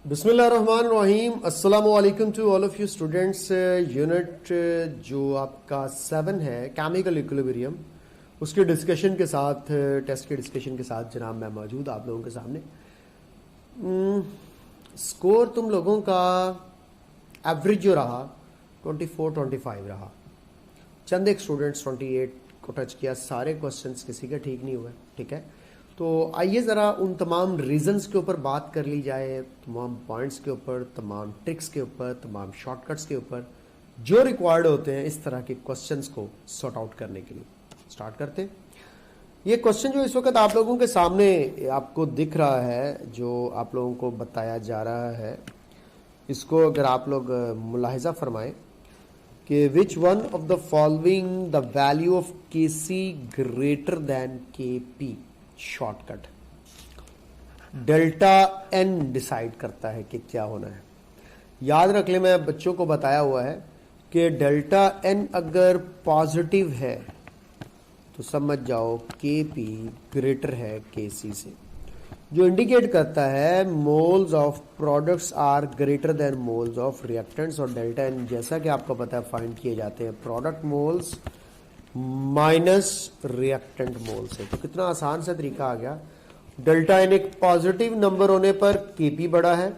बिस्मिल्लाहिर्रहमानिर्रहीम। अस्सलामु अलैकुम to all of you students. Unit जो आपका 7 है केमिकल इक्विलिब्रियम, उसके डिस्कशन के साथ, टेस्ट के डिस्कशन के साथ जनाब मैं मौजूद आप लोगों के सामने। स्कोर तुम लोगों का एवरेज जो रहा 24-25 रहा। चंद एक स्टूडेंट्स 28 को टच किया, सारे क्वेश्चंस किसी के ठीक नहीं हुए। ठीक है, तो आइए ज़रा उन तमाम रीजंस के ऊपर बात कर ली जाए, तमाम पॉइंट्स के ऊपर, तमाम ट्रिक्स के ऊपर, तमाम शॉर्टकट्स के ऊपर जो रिक्वायर्ड होते हैं इस तरह के क्वेश्चंस को सॉर्ट आउट करने के लिए। स्टार्ट करते हैं। ये क्वेश्चन जो इस वक्त आप लोगों के सामने आपको दिख रहा है, जो आप लोगों को बताया जा रहा है, इसको अगर आप लोग मुलाहिजा फरमाएं कि which one of the following the value of Kc greater than Kp। Shortcut delta n decide करता है कि क्या होना है। याद रख ले, मैं बच्चों को बताया हुआ है कि डेल्टा एन अगर पॉजिटिव है तो समझ जाओ Kp ग्रेटर है Kc से, जो इंडिकेट करता है moles of products are greater than moles of reactants. और डेल्टा एन जैसा कि आपको पता है फाइंड किए जाते हैं product moles minus reactant mole से। तो कितना आसान सा तरीका आ गया। डेल्टा एन एक पॉजिटिव नंबर होने पर Kp बड़ा है,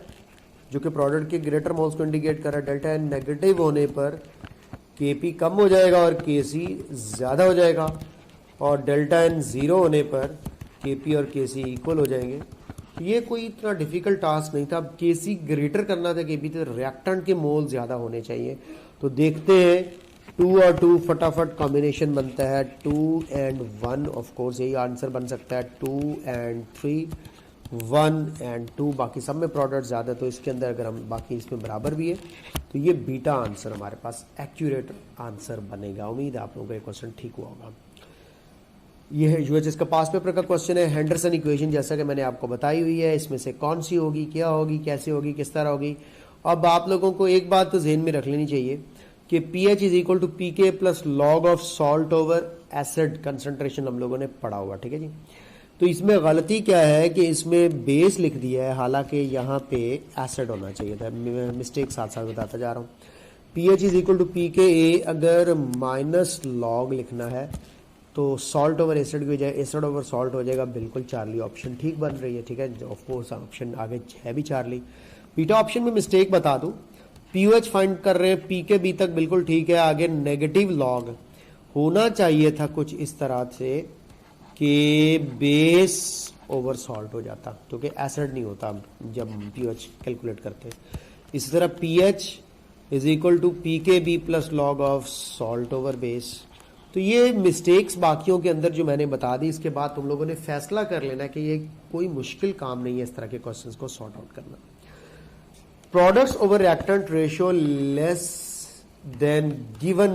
जो कि प्रोडक्ट के ग्रेटर मोल्स को इंडिकेट कर रहा है। डेल्टा एन नेगेटिव होने पर Kp कम हो जाएगा और Kc ज्यादा हो जाएगा, और डेल्टा एन जीरो होने पर Kp और Kc इक्वल हो जाएंगे। तो ये कोई इतना डिफिकल्ट टास्क नहीं था। अब Kc ग्रेटर करना था Kp, तो रिएक्टेंट के मोल ज्यादा होने चाहिए। तो देखते हैं 2 और 2 फटाफट कॉम्बिनेशन बनता है 2 and 1। ऑफ कोर्स यही आंसर बन सकता है 2 and 3, 1 and 2। बाकी सब में प्रोडक्ट ज़्यादा, तो इसके अंदर अगर हम बाकी इसमें बराबर भी है तो ये बीटा आंसर हमारे पास एक्यूरेट आंसर बनेगा। उम्मीद है आप लोगों का ये क्वेश्चन ठीक हुआ होगा। ये है यूएचएस का पास पेपर का क्वेश्चन है। हेंडरसन इक्वेशन जैसा कि मैंने आपको बताई हुई है, इसमें से कौन सी होगी, क्या होगी, कैसे होगी, किस तरह होगी। अब आप लोगों को एक बात तो जहन में रख लेनी चाहिए कि pH is equal to pK plus log of salt over acid concentration हम लोगों ने पढ़ा हुआ। ठीक है जी। तो इसमें गलती क्या है कि इसमें बेस लिख दिया है, हालांकि यहाँ पे एसिड होना चाहिए था। मिस्टेक साथ साथ बताता जा रहा हूँ। pH is equal to pKa अगर माइनस लॉग लिखना है तो सॉल्ट ओवर एसिड की बजाय एसिड ओवर सॉल्ट हो जाएगा। बिल्कुल चार्ली ऑप्शन ठीक बन रही है। ठीक है, ऑफकोर्स ऑप्शन आगे है भी चार्ली। बीटा ऑप्शन में मिस्टेक बता दूं, पीओएच फाइंड कर रहे हैं, pKb तक बिल्कुल ठीक है, आगे नेगेटिव लॉग होना चाहिए था कुछ इस तरह से कि बेस ओवर सॉल्ट हो जाता, क्योंकि एसिड नहीं होता जब pH कैलकुलेट करते हैं। इसी तरह pH is equal to pKb plus log of salt over base. तो ये मिस्टेक्स बाकियों के अंदर जो मैंने बता दी, इसके बाद तुम लोगों ने फैसला कर लेना कि ये कोई मुश्किल काम नहीं है इस तरह के क्वेश्चंस को सॉर्ट आउट करना। Products over reactant ratio less than given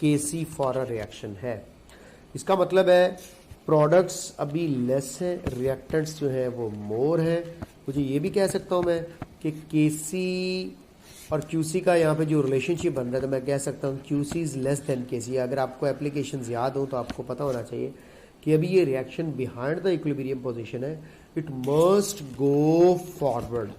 Kc for a reaction है। इसका मतलब है प्रोडक्ट्स अभी लेस है, रिएक्टेंट्स जो है वो मोर है। मुझे ये भी कह सकता हूं मैं कि Kc और Qc का यहाँ पे जो रिलेशनशिप बन रहा है, तो मैं कह सकता हूँ Qc is less then Kc। अगर आपको एप्लीकेशन याद हो तो आपको पता होना चाहिए कि अभी ये reaction behind the equilibrium position है, इट मस्ट गो फॉरवर्ड।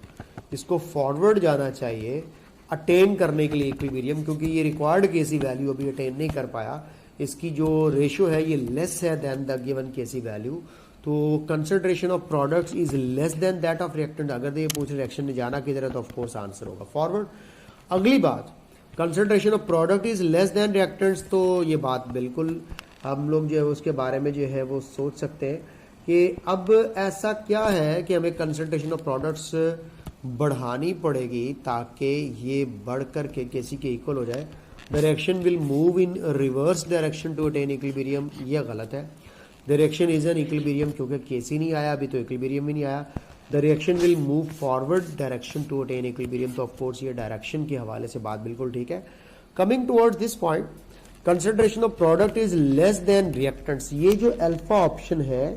इसको फॉरवर्ड जाना चाहिए अटेन करने के लिए इक्विलिब्रियम, क्योंकि ये रिक्वायर्ड Kc वैल्यू अभी अटेन नहीं कर पाया। इसकी जो रेशियो है ये लेस है than the given Kc value. तो concentration of products is less than that of reactant. अगर ये पूछ रिएक्शन ने जाना किधर है तो ऑफ कोर्स आंसर होगा फॉरवर्ड। अगली बात, concentration of product is less than reactants, तो ये बात बिल्कुल हम लोग जो है उसके बारे में जो है वो सोच सकते हैं कि अब ऐसा क्या है कि हमें कंसंट्रेशन ऑफ प्रोडक्ट्स बढ़ानी पड़ेगी ताकि ये बढ़ कर के Kc के इक्वल हो जाए। The reaction will move in reverse direction to attain equilibrium, यह गलत है। The reaction is in equilibrium, क्योंकि Kc नहीं आया अभी, तो इक्विलिब्रियम भी नहीं आया। The reaction will move forward direction to attain equilibrium, तो ऑफकोर्स ये डायरेक्शन के हवाले से बात बिल्कुल ठीक है। Coming towards this point, concentration of product is less than reactants, ये जो अल्फा ऑप्शन है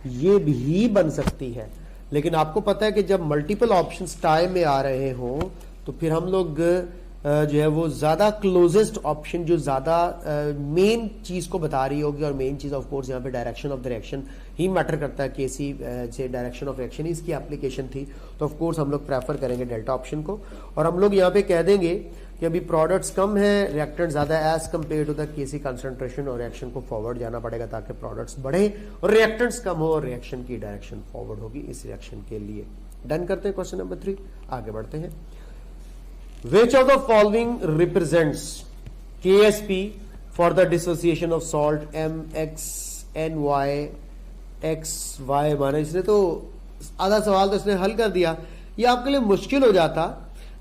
ये भी बन सकती है। लेकिन आपको पता है कि जब मल्टीपल ऑप्शंस टाइम में आ रहे हों तो फिर हम लोग जो है वो ज्यादा क्लोजेस्ट ऑप्शन जो ज्यादा मेन चीज को बता रही होगी, और मेन चीज ऑफ कोर्स यहाँ पे direction of the reaction he matter करता है केसी से डायरेक्शन ऑफ रिएक्शन इसकी एप्लीकेशन थी, तो ऑफ कोर्स हम लोग प्रेफर करेंगे डेल्टा ऑप्शन को। और हम लोग यहाँ पे कह देंगे कि अभी प्रोडक्ट्स कम है, रिएक्टेंट ज्यादा है as compare to the KC concentration, और रिएक्शन को फॉरवर्ड जाना पड़ेगा ताकि प्रोडक्ट्स बढ़े और रिएक्टेंट्स कम हो और रिएक्शन की डायरेक्शन फॉरवर्ड होगी इस रिएक्शन के लिए। डन करते हैं क्वेश्चन नंबर 3, आगे बढ़ते हैं। Which of the following represents KSP for the dissociation of salt MXNY माना। इसने तो आधा सवाल तो इसने हल कर दिया। ये आपके लिए मुश्किल हो जाता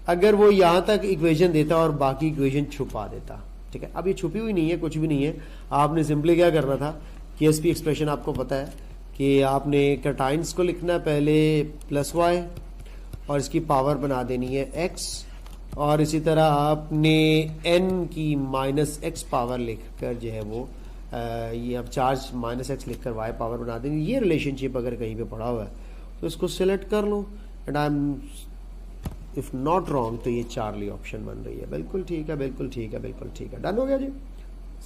अगर वो यहां तक इक्वेशन देता और बाकी इक्वेशन छुपा देता। ठीक है, अब ये छुपी हुई नहीं है, कुछ भी नहीं है। आपने सिंपली क्या करना था, केएसपी एक्सप्रेशन आपको पता है कि आपने कैटाइंस को लिखना है पहले +y और इसकी पावर बना देनी है x, और इसी तरह आपने n की -x पावर लिखकर जो है वो ये अब चार्ज -x लिखकर y पावर बना देंगे। ये रिलेशनशिप अगर कहीं पे पड़ा हुआ है तो इसको सिलेक्ट कर लो and I am if not wrong तो ये चार्ली ऑप्शन बन रही है। बिल्कुल ठीक है, बिल्कुल ठीक है, बिल्कुल ठीक है। डन हो गया जी,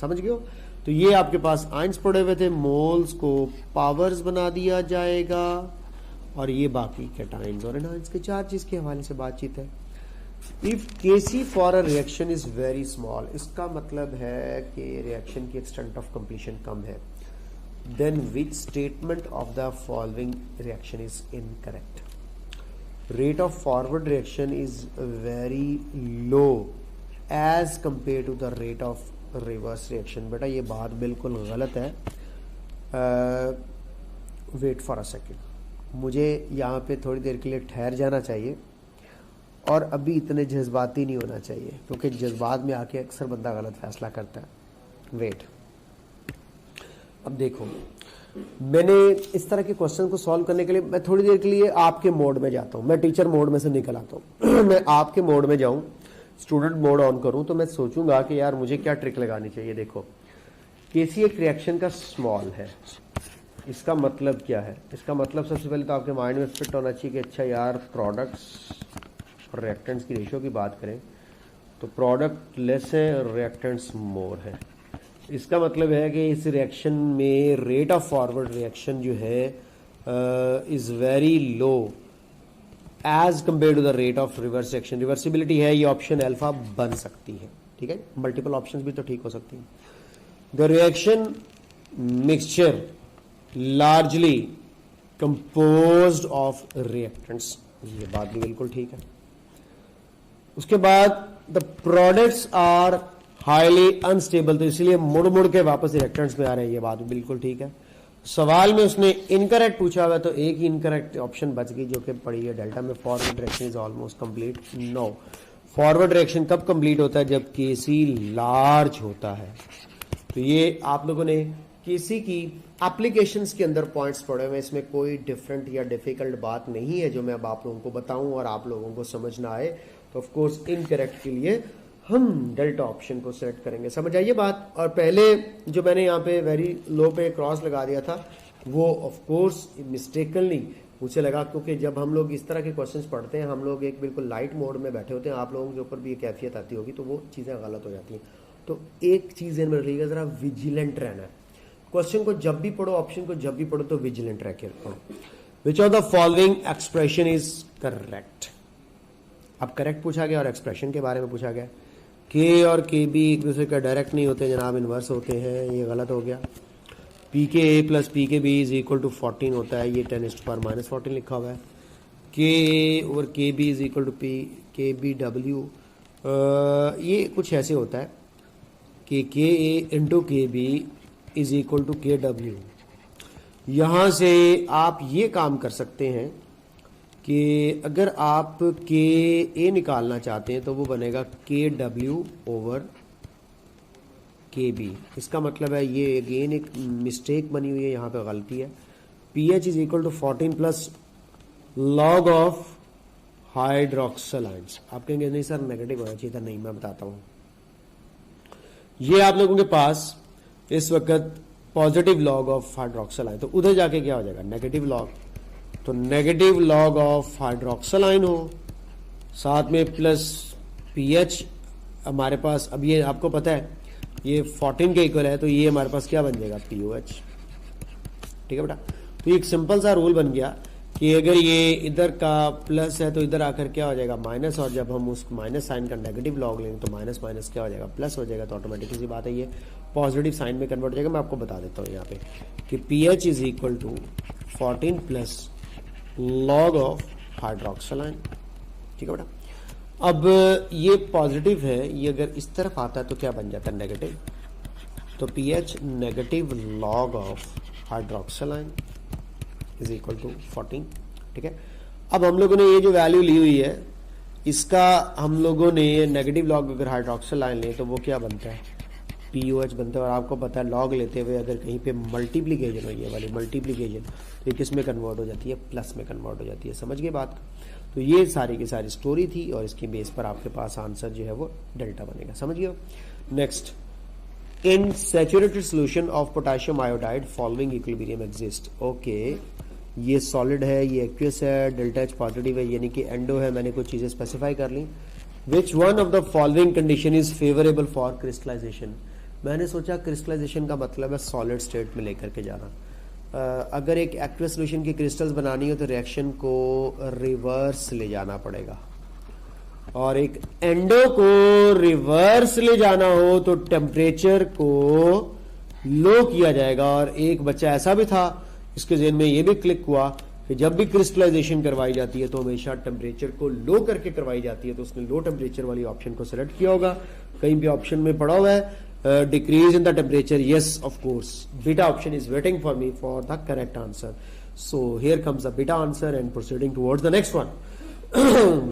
समझ गए हो। तो ये आपके पास आइंस पड़े हुए थे, मोल्स को पावर्स बना दिया जाएगा और ये बाकी कैटाइंस और एनाइंस के चार्जेस के हवाले से बातचीत है। If Kc for a reaction is very small, इसका मतलब है कि रिएक्शन की एक्सटेंट ऑफ कंप्लीशन कम है, then which statement of the following reaction is incorrect. Rate of forward reaction is very low as compare to the rate of reverse reaction. बेटा ये बात बिल्कुल गलत है। वेट फॉर अ सेकेंड, मुझे यहाँ पे थोड़ी देर के लिए ठहर जाना चाहिए और अभी इतने जज्बाती नहीं होना चाहिए, क्योंकि जज्बात में आके अक्सर बंदा गलत फैसला करता है। वेट, अब देखो मैंने इस तरह के क्वेश्चन को सॉल्व करने के लिए मैं थोड़ी देर के लिए आपके मोड में जाता हूँ। मैं टीचर मोड में से निकल आता हूँ मैं आपके मोड में जाऊँ, स्टूडेंट मोड ऑन करूँ, तो मैं सोचूंगा कि यार मुझे क्या ट्रिक लगानी चाहिए। देखो केसी एक रिएक्शन का स्मॉल है, इसका मतलब क्या है? इसका मतलब सबसे पहले तो आपके माइंड में फिट होना चाहिए कि अच्छा यार प्रोडक्ट्स और रिएक्टेंट्स की रेशियो की बात करें तो प्रोडक्ट लेस है और रिएक्टेंट्स मोर है। इसका मतलब है कि इस रिएक्शन में रेट ऑफ फॉरवर्ड रिएक्शन जो है is very low as compare to the rate of reverse reaction. Reversibility है, ये ऑप्शन अल्फा बन सकती है। ठीक है, मल्टीपल ऑप्शंस भी तो ठीक हो सकती हैं। The reaction mixture largely composed of reactants, ये बात भी बिल्कुल ठीक है। उसके बाद the products are highly unstable, तो इसलिए मुड़ मुड़ के वापस रिएक्टेंट्स में आ रहे हैं, ये बात भी बिल्कुल ठीक है। सवाल में उसने इनकरेक्ट पूछा हुआ, तो एक ही इनकरेक्ट ऑप्शन बच गई जो कि पड़ी है डेल्टा में। Forward reaction is almost complete. No, forward reaction कब कंप्लीट होता है? जब केसी लार्ज होता है। तो ये आप लोगों ने केसी की एप्लीकेशंस के अंदर पॉइंट्स पढ़े हुए, इसमें कोई डिफरेंट या डिफिकल्ट बात नहीं है जो मैं अब आप लोगों को बताऊं और आप लोगों को समझ ना आए तो ऑफ कोर्स इनकरेक्ट के लिए हम डेल्टा ऑप्शन को सेलेक्ट करेंगे। समझ आइए बात। और पहले जो मैंने यहाँ पे वेरी लो पे क्रॉस लगा दिया था वो ऑफ कोर्स मिस्टेकनली मुझे लगा, क्योंकि जब हम लोग इस तरह के क्वेश्चंस पढ़ते हैं हम लोग एक बिल्कुल लाइट मोड में बैठे होते हैं, आप लोगों के ऊपर भी ये कैफियत आती होगी, तो वो चीज़ें गलत हो जाती हैं। तो एक चीज़ में रखिएगा, ज़रा विजिलेंट रहना है। क्वेश्चन को जब भी पढ़ो, ऑप्शन को जब भी पढ़ो तो विजिलेंट रह के पढ़ो। विच of the following expression is correct. अब करेक्ट पूछा गया और एक्सप्रेशन के बारे में पूछा गया। के और के बी एक दूसरे का डायरेक्ट नहीं होते जनाब, इनवर्स होते हैं, ये गलत हो गया। पी के ए plus P K B is equal to 14 होता है, ये 10⁻⁻14 लिखा हुआ है। K over K B is equal to P K B W, ये कुछ ऐसे होता है कि K A into K B is equal to K W. यहां से आप ये काम कर सकते हैं कि अगर आप के ए निकालना चाहते हैं तो वो बनेगा के डब्ल्यू ओवर के बी। इसका मतलब है ये अगेन एक मिस्टेक बनी हुई है, यहाँ पे गलती है। P H is equal to 14 plus log of hydroxyl ions. आप कहेंगे नहीं सर नेगेटिव होना चाहिए था, नहीं मैं बताता हूँ। ये आप लोगों के पास इस वक्त positive log of hydroxyl ion, तो उधर जाके क्या हो जाएगा? Negative log. तो negative log of hydroxyl ion हो, साथ में प्लस पीएच हमारे पास। अब ये आपको पता है ये 14 के इक्वल है, तो ये हमारे पास क्या बन जाएगा? पीओएच। ठीक है बेटा। तो एक सिंपल सा रूल बन गया कि अगर ये इधर का प्लस है तो इधर आकर क्या हो जाएगा माइनस, और जब हम उस माइनस साइन का नेगेटिव लॉग लेंगे तो माइनस माइनस क्या हो जाएगा प्लस हो जाएगा। तो ऑटोमेटिकली सी बात है ये पॉजिटिव साइन में कन्वर्ट हो जाएगा। मैं आपको बता देता हूँ यहाँ पे कि pH is equal to 14 plus log of hydroxyl ion. ठीक है बेटा, अब ये पॉजिटिव है, ये अगर इस तरफ आता है तो क्या बन जाता है नेगेटिव, तो pH negative log of hydroxyl ion is equal to 14। ठीक है, अब हम लोगों ने ये जो वैल्यू ली हुई है इसका हम लोगों ने ये नेगेटिव लॉग अगर हाइड्रोक्सिलाइन ले तो वो क्या बनता है POH बनता है। और आपको पता है लॉग लेते हुए अगर कहीं पे मल्टीप्लीकेशन हो, ये वाली मल्टीप्लीकेशन, तो ये किस में कन्वर्ट हो जाती है प्लस में कन्वर्ट हो जाती है। समझ गए बात। तो ये सारी की सारी स्टोरी थी और इसकी बेस पर आपके पास आंसर जो है वो डेल्टा बनेगा। समझ गए। Next, in saturated solution of potassium iodide following equilibrium exist. Okay, ये सॉलिड है, ये एक्वियस है, डेल्टा एच पॉजिटिव है, यानी कि एंडो है। मैंने कुछ चीजें स्पेसिफाई कर ली। Which one of the following condition is favourable for crystallization. मैंने सोचा क्रिस्टलाइजेशन का मतलब है सॉलिड स्टेट में लेकर के जाना। अगर एक एक्वियस सॉल्यूशन की क्रिस्टल्स बनानी हो तो रिएक्शन को रिवर्स ले जाना पड़ेगा, और एक एंडो को रिवर्स ले जाना हो तो टेम्परेचर को लो किया जाएगा। और एक बच्चा ऐसा भी था इसके ज़हन में ये भी क्लिक हुआ कि जब भी क्रिस्टलाइजेशन करवाई जाती है तो हमेशा टेम्परेचर को लो करके करवाई जाती है, तो उसने लो टेम्परेचर वाली ऑप्शन को सिलेक्ट किया होगा। कहीं भी ऑप्शन में पड़ा हुआ है decrease in the temperature, yes of course beta option is waiting for me for the correct answer. So here comes the beta answer and proceeding towards the next one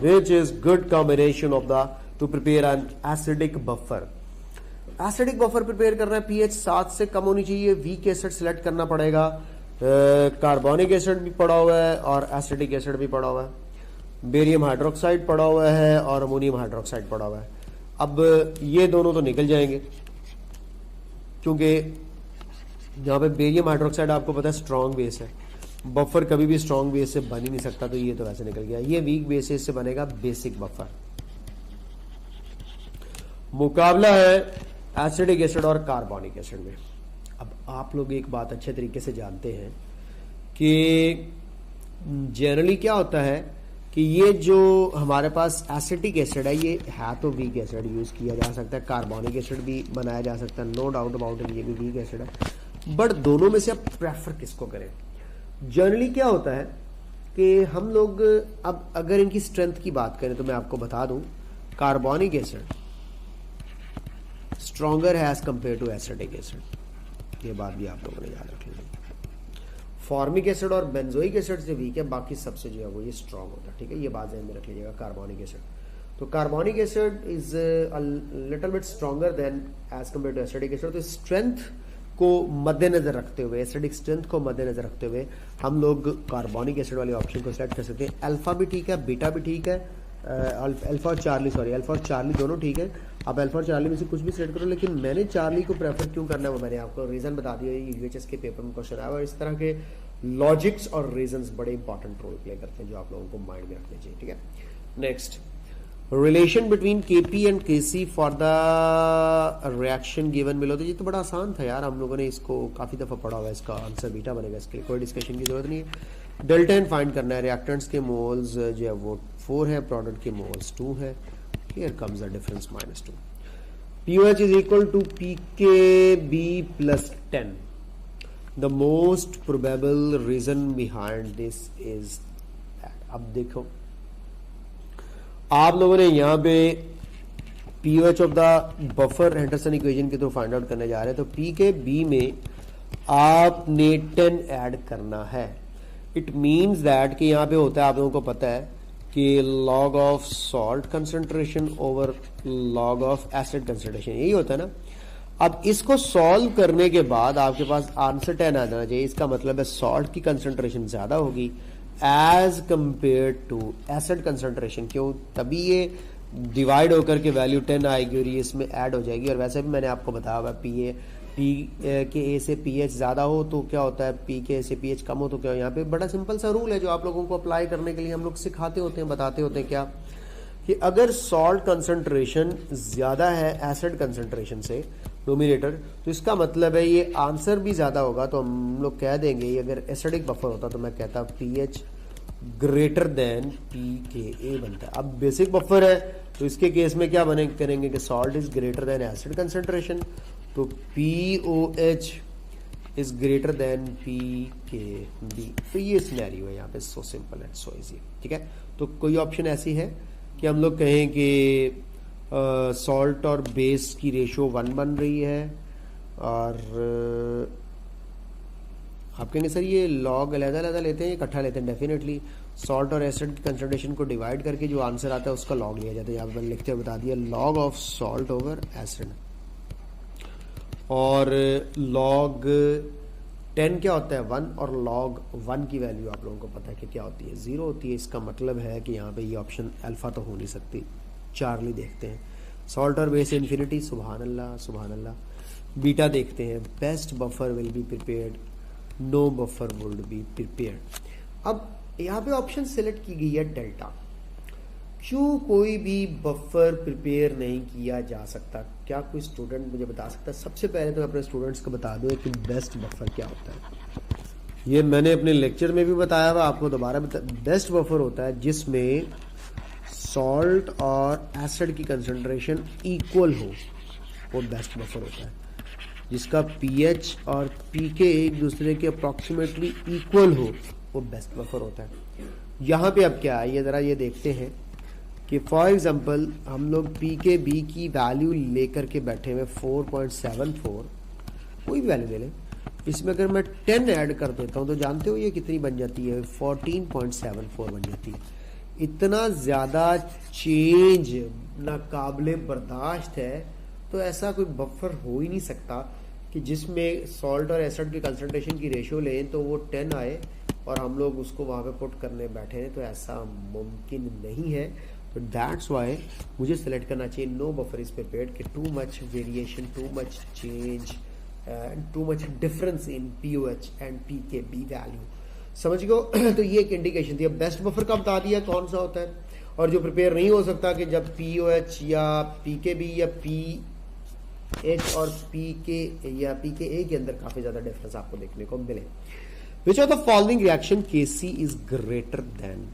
which is good combination of the to prepare an acidic buffer. Acidic buffer prepare करना है, pH 7 से कम होनी चाहिए, weak acid select करना पड़ेगा, carbonic acid भी पड़ा हुआ है और एसिडिक एसिड भी पड़ा हुआ है, बेरियम हाइड्रोक्साइड पड़ा हुआ है और अमोनियम हाइड्रोक्साइड पड़ा हुआ है। अब ये दोनों तो निकल जाएंगे क्योंकि यहाँ पे बेरियम हाइड्रोक्साइड आपको पता है स्ट्रॉन्ग बेस है, बफर कभी भी स्ट्रॉन्ग बेस से बन ही नहीं सकता, तो ये तो वैसे निकल गया। ये वीक बेसिस से बनेगा बेसिक बफर। मुकाबला है एसिडिक एसिड और कार्बोनिक एसिड में। अब आप लोग एक बात अच्छे तरीके से जानते हैं कि जनरली क्या होता है कि ये जो हमारे पास एसिटिक एसिड है ये है तो वीक एसिड यूज किया जा सकता है, कार्बोनिक एसिड भी बनाया जा सकता है, नो डाउट अबाउट इट, ये भी वीक एसिड है। बट दोनों में से आप प्रेफर किसको करें? जनरली क्या होता है कि हम लोग अब अगर इनकी स्ट्रेंथ की बात करें तो मैं आपको बता दूं, कार्बोनिक एसिड स्ट्रॉन्गर है as compare to acidic acid. ये बात भी आप लोगों ने याद रख ली। फॉर्मिक एसिड और बेंजोइक एसिड से वीक है, बाकी सबसे जो है वो ये स्ट्रॉन्ग होता है। ठीक है, ये बात ध्यान में रख लीजिएगा। कार्बोनिक एसिड, तो carbonic acid is a little bit stronger than as compare to acidic acid. तो स्ट्रेंथ को मद्देनजर रखते हुए, एसिडिक स्ट्रेंथ को मद्देनजर रखते हुए हम लोग कार्बोनिक एसिड वाले ऑप्शन को सेलेक्ट कर सकते हैं। अल्फा भी ठीक है, बीटा भी ठीक है, अल्फा और चार्ली, सॉरी अल्फा और चार्ली दोनों ठीक है। आप अल्फा और चार्ली में से कुछ भी सेलेक्ट करो, लेकिन मैंने चार्ली को प्रेफर क्यों करना है वो मैंने आपको रीजन बता दिया। यूएचएस के पेपर में क्वेश्चन आया और इस तरह के लॉजिक्स और रीजंस बड़े इंपॉर्टेंट रोल प्ले करते हैं जो आप लोगों को माइंड में रखने चाहिए। ठीक है, next, relation between KP and KC for the reaction given below. तो ये तो बड़ा आसान था यार, हम लोगों ने इसको काफी दफा पढ़ा हुआ है, इसका आंसर बीटा बनेगा, इसके लिए कोई डिस्कशन की जरूरत नहीं है। डेल्टा एन फाइंड करना है, रिएक्टेंट्स के मोल्स जो है वो 4 है, प्रोडक्ट के मोल्स 2 है। Here comes the difference -2। POH is equal to PKB plus 10. The most probable reason behind this is that. अब देखो आप लोगों ने यहां पे POH of the buffer Henderson equation के थ्रू फाइंड आउट करने जा रहे हैं, तो PKB में आपने 10 ऐड करना है। इट मीन्स दैट कि यहां पे होता है, आप लोगों को पता है कि log of salt concentration over log of acid concentration, यही होता है ना। अब इसको सॉल्व करने के बाद आपके पास आंसर 10 आ जाना चाहिए। इसका मतलब है सॉल्ट की कंसंट्रेशन ज्यादा होगी as compare to acid concentration. क्यों? तभी ये डिवाइड होकर के वैल्यू 10 आएगी और ये इसमें ऐड हो जाएगी। और वैसे भी मैंने आपको बताया हुआ पी के ए से पीएच ज्यादा हो तो क्या होता है, पी के ए से पीएच कम हो तो क्या। यहाँ पे बड़ा सिंपल सा रूल है जो आप लोगों को अप्लाई करने के लिए हम लोग सिखाते होते हैं, बताते होते हैं क्या, कि अगर सॉल्ट कंसंट्रेशन ज्यादा है एसिड कंसंट्रेशन से नोमिनेटर, तो इसका मतलब है ये आंसर भी ज़्यादा होगा, तो हम लोग कह देंगे ये अगर एसिडिक बफर होता तो मैं कहता pH ग्रेटर देन pKa बनता है। अब बेसिक बफर है तो इसके केस में क्या बने करेंगे कि salt is greater then acid concentration, तो POH is greater then pKb। तो ये सिनेरियो है यहाँ पे, सो सिंपल है, सो इजी। ठीक है, तो कोई ऑप्शन ऐसी है कि हम लोग कहें कि सॉल्ट और बेस की रेशो 1 बन रही है, और आप कहेंगे सर ये लॉग अलग-अलग लेते हैं, इकट्ठा लेते हैं। डेफिनेटली सॉल्ट और एसिड कंसंट्रेशन को डिवाइड करके जो आंसर आता है उसका लॉग लिया जाता है। यहाँ पर मैंने लिखते हुए बता दिया log of salt over acid, और लॉग 10 क्या होता है 1, और लॉग 1 की वैल्यू आप लोगों को पता है कि क्या होती है 0 होती है। इसका मतलब है कि यहाँ पे ये ऑप्शन अल्फा तो हो नहीं सकती। चार्ली देखते हैं, सॉल्ट और बेस इन्फिनिटी, सुभान अल्लाह सुभान अल्लाह। बीटा देखते हैं, best buffer will be prepared, no buffer would be prepared. अब यहाँ पे ऑप्शन सेलेक्ट की गई है डेल्टा। क्यों कोई भी बफर प्रिपेयर नहीं किया जा सकता? क्या कोई स्टूडेंट मुझे बता सकता है? सबसे पहले तो मैं अपने स्टूडेंट्स को बता दूं कि बेस्ट बफर क्या होता है। ये मैंने अपने लेक्चर में भी बताया हुआ, आपको दोबारा बता। बेस्ट बफर होता है जिसमें सॉल्ट और एसिड की कंसंट्रेशन इक्वल हो, वो बेस्ट बफर होता है। जिसका पीएच और पीके एक दूसरे के अप्रॉक्सीमेटली इक्वल हो, वो बेस्ट बफर होता है। यहाँ पे अब क्या है, ये ज़रा ये देखते हैं कि फॉर एग्जांपल हम लोग पीके बी की वैल्यू लेकर के बैठे हुए 4.74, कोई भी वैल्यू ले लें, इसमें अगर मैं 10 ऐड कर देता हूँ तो जानते हो ये कितनी बन जाती है, 14.74 बन जाती है। इतना ज़्यादा चेंज नाकाबिले बर्दाश्त है, तो ऐसा कोई बफर हो ही नहीं सकता कि जिसमें सॉल्ट और एसिड की कंसंट्रेशन की रेशियो लें तो वो 10 आए और हम लोग उसको वहाँ पे पुट करने बैठे हैं, तो ऐसा मुमकिन नहीं है। तो दैट्स वाई मुझे सेलेक्ट करना चाहिए नो बफर इज प्रिपेयर्ड, कि too much variation, too much change, too much difference in pOH and pKb value. समझ गए? तो ये एक इंडिकेशन थी। अब बेस्ट बफर का बता दिया कौन सा होता है, और जो प्रिपेयर नहीं हो सकता कि जब पीओएच या पीकेबी या पीएच और पीके या पीकेए के अंदर काफी ज्यादा डिफरेंस आपको देखने को मिले। Which of the following reaction KC is greater than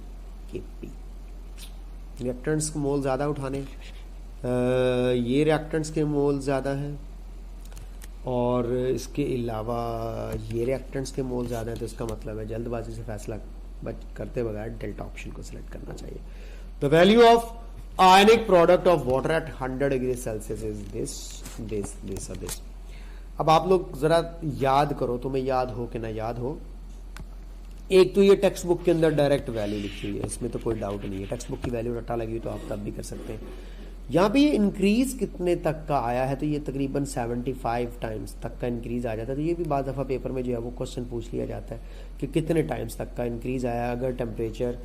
KP? Reactants के मोल ज्यादा उठाने, ये रिएक्टेंट्स के मोल ज्यादा हैं, और इसके अलावा ये रिएक्टेंट्स के मोल ज़्यादा है, तो इसका मतलब है जल्दबाजी से फैसला करते बगैर डेल्टा ऑप्शन को सिलेक्ट करना चाहिए। The value of ionic product of water at 100 degree Celsius is this. अब आप लोग जरा याद करो, तुम्हें याद हो कि ना याद हो। एक तो ये टेक्स्ट बुक के अंदर डायरेक्ट वैल्यू लिखी हुई है, इसमें तो कोई डाउट नहीं है। टेक्स्ट बुक की वैल्यू रट्टा लगी तो आप तब भी कर सकते हैं। यहाँ पे ये इंक्रीज कितने तक का आया है, तो ये तकरीबन 75 टाइम्स तक का इंक्रीज आ जाता है। तो ये भी बाद दफ़ा पेपर में जो है वो क्वेश्चन पूछ लिया जाता है कि कितने टाइम्स तक का इंक्रीज आया। अगर टेम्परेचर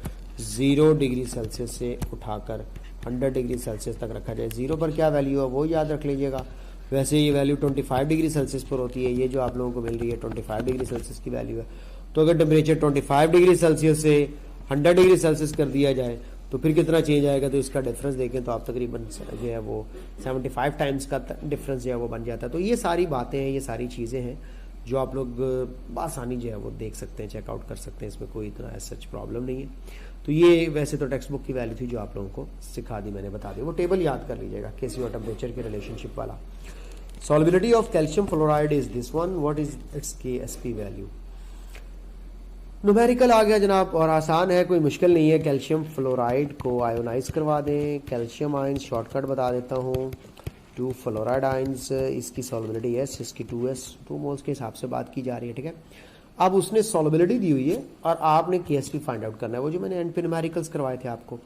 0 डिग्री सेल्सियस से उठाकर 100 डिग्री सेल्सियस तक रखा जाए, 0 पर क्या वैल्यू है वो याद रख लीजिएगा। वैसे ये वैल्यू 25 डिग्री सेल्सियस पर होती है, ये जो आप लोगों को मिल रही है 25 डिग्री सेल्सियस की वैल्यू है। तो अगर टेम्परेचर 25 डिग्री सेल्सियस से 100 डिग्री सेल्सियस कर दिया जाए तो फिर कितना चेंज आएगा, तो इसका डिफरेंस देखें तो आप तकरीबन जो है वो 75 टाइम्स का डिफरेंस जो है वो बन जाता है। तो ये सारी बातें हैं, ये सारी चीज़ें हैं जो आप लोग आसानी जो है वो देख सकते हैं, चेकआउट कर सकते हैं, इसमें कोई इतना सच प्रॉब्लम नहीं है। तो ये वैसे तो टेक्स्ट बुक की वैल्यू थी जो आप लोगों को सिखा दी, मैंने बता दी। वो टेबल याद कर लीजिएगा केसी और टेम्परेचर के रिलेशनशिप वाला। Solubility of calcium fluoride is this one, what is its KSP value? Numerical आ गया जनाब, और आसान है, कोई मुश्किल नहीं है। कैल्शियम फ्लोराइड को आयोनाइज करवा दें, कैल्शियम आयंस शॉर्टकट बता देता हूँ, 2 फ्लोराइड आयंस, इसकी सॉल्युबिलिटी S, इसकी 2S, 2 मोल्स के हिसाब से बात की जा रही है। ठीक है, अब उसने सॉल्युबिलिटी दी हुई है और आपने KSP फाइंड आउट करना है, वो जो मैंने एंड पे न्यूमेरिकल्स करवाए थे आपको।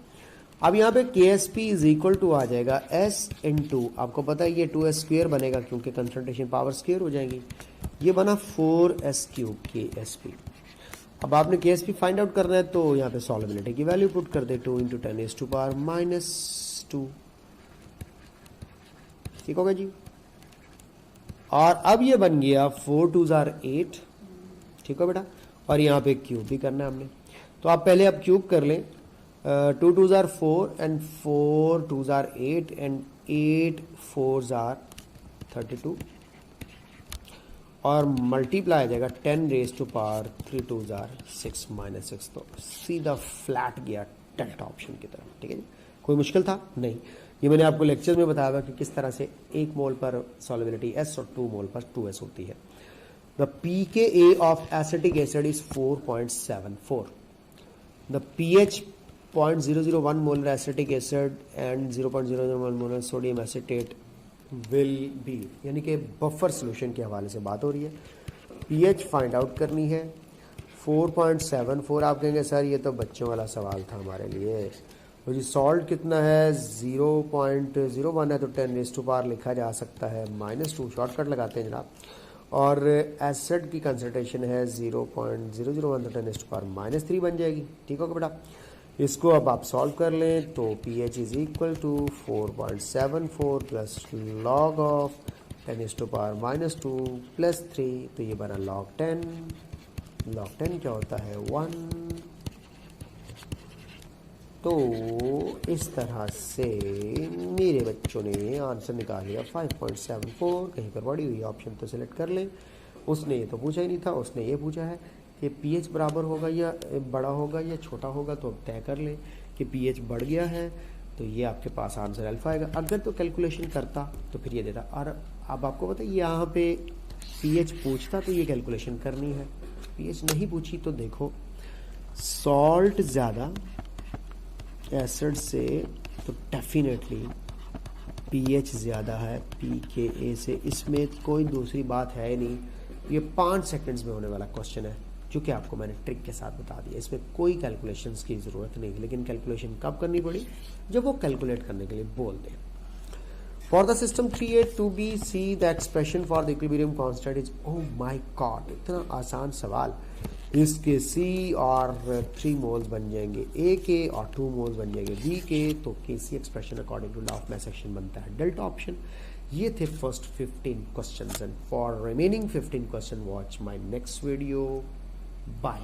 अब यहाँ पे KSP इज इक्वल टू आ जाएगा S × आपको पता है ये 2S स्क्वेयर बनेगा क्योंकि कंसंट्रेशन पावर स्क्वेयर हो जाएंगी, ये बना 4S³ KSP। अब आपने KSP फाइंड आउट करना है, तो यहाँ पे सॉल्युबिलिटी की वैल्यू पुट कर दे, 2 × 10⁻⁻²। ठीक होगा जी। और अब ये बन गया 4 2s are 8। ठीक है बेटा, और यहाँ पे क्यूब भी करना है हमने, तो आप पहले अब क्यूब कर लें। 2 2s are 4 and 4 2s are 8 and 8 4s are 32। और मल्टीप्लाई आ जाएगा 10 रेज टू पावर 3 2 6 -6, तो सीधा फ्लैट गया डेल्टा ऑप्शन की तरफ। ठीक है जी, कोई मुश्किल था नहीं। ये मैंने आपको लेक्चर में बताया कि किस तरह से 1 मोल पर सॉल्युबिलिटी S और 2 मोल पर 2S होती है। The pKa of acetic acid is 4.74। The pH 0.001 molar acetic acid and 0.001 molar sodium acetate will be, यानी कि बफर सोल्यूशन के हवाले से बात हो रही है। pH फाइंड आउट करनी है 4.74। आप कहेंगे सर ये तो बच्चों वाला सवाल था हमारे लिए। तो जी सॉल्ट कितना है 0.01 है, तो 10 रेज़ टू पावर लिखा जा सकता है -2, शॉर्टकट लगाते हैं जनाब। और एसिड की कंसंट्रेशन है 0.001, तो 10 रेज़ टू पावर -3 बन जाएगी। ठीक होगा बेटा, इसको अब आप सॉल्व कर लें तो pH is equal to 4.74 plus log of 10 raise to power -2 plus 3, तो ये बना log 10। log 10 क्या होता है 1। तो इस तरह से मेरे बच्चों ने आंसर निकाल लिया 5.74। कहीं पर बड़ी हुई ऑप्शन तो सिलेक्ट कर लें। उसने ये तो पूछा ही नहीं था, उसने ये पूछा है कि pH बराबर होगा या बड़ा होगा या छोटा होगा, तो तय कर लें कि pH बढ़ गया है तो ये आपके पास आंसर अल्फा आएगा। अगर तो कैलकुलेशन करता तो फिर ये देता। और अब आपको पता है यहाँ पे pH पूछता तो ये कैलकुलेशन करनी है, pH नहीं पूछी तो देखो सॉल्ट ज़्यादा एसिड से, तो डेफिनेटली pH ज़्यादा है pKa से, इसमें कोई दूसरी बात है ही नहीं। ये 5 सेकंड्स में होने वाला क्वेश्चन है जो कि आपको मैंने ट्रिक के साथ बता दिया। इसमें कोई कैलकुलेशंस की ज़रूरत नहीं, लेकिन कैलकुलेशन कब करनी पड़ी, जब वो कैलकुलेट करने के लिए बोल दें। For the system 3A to B, see the expression for the equilibrium constant is, oh my god, इतना आसान सवाल। इसके C और 3 मोल्स बन जाएंगे A के और 2 मोल्स बन जाएंगे B के, तो Kc expression according to law of mass action बनता है डेल्टा ऑप्शन। ये थे first 15 questions, and for remaining 15 question watch my next video. Bye.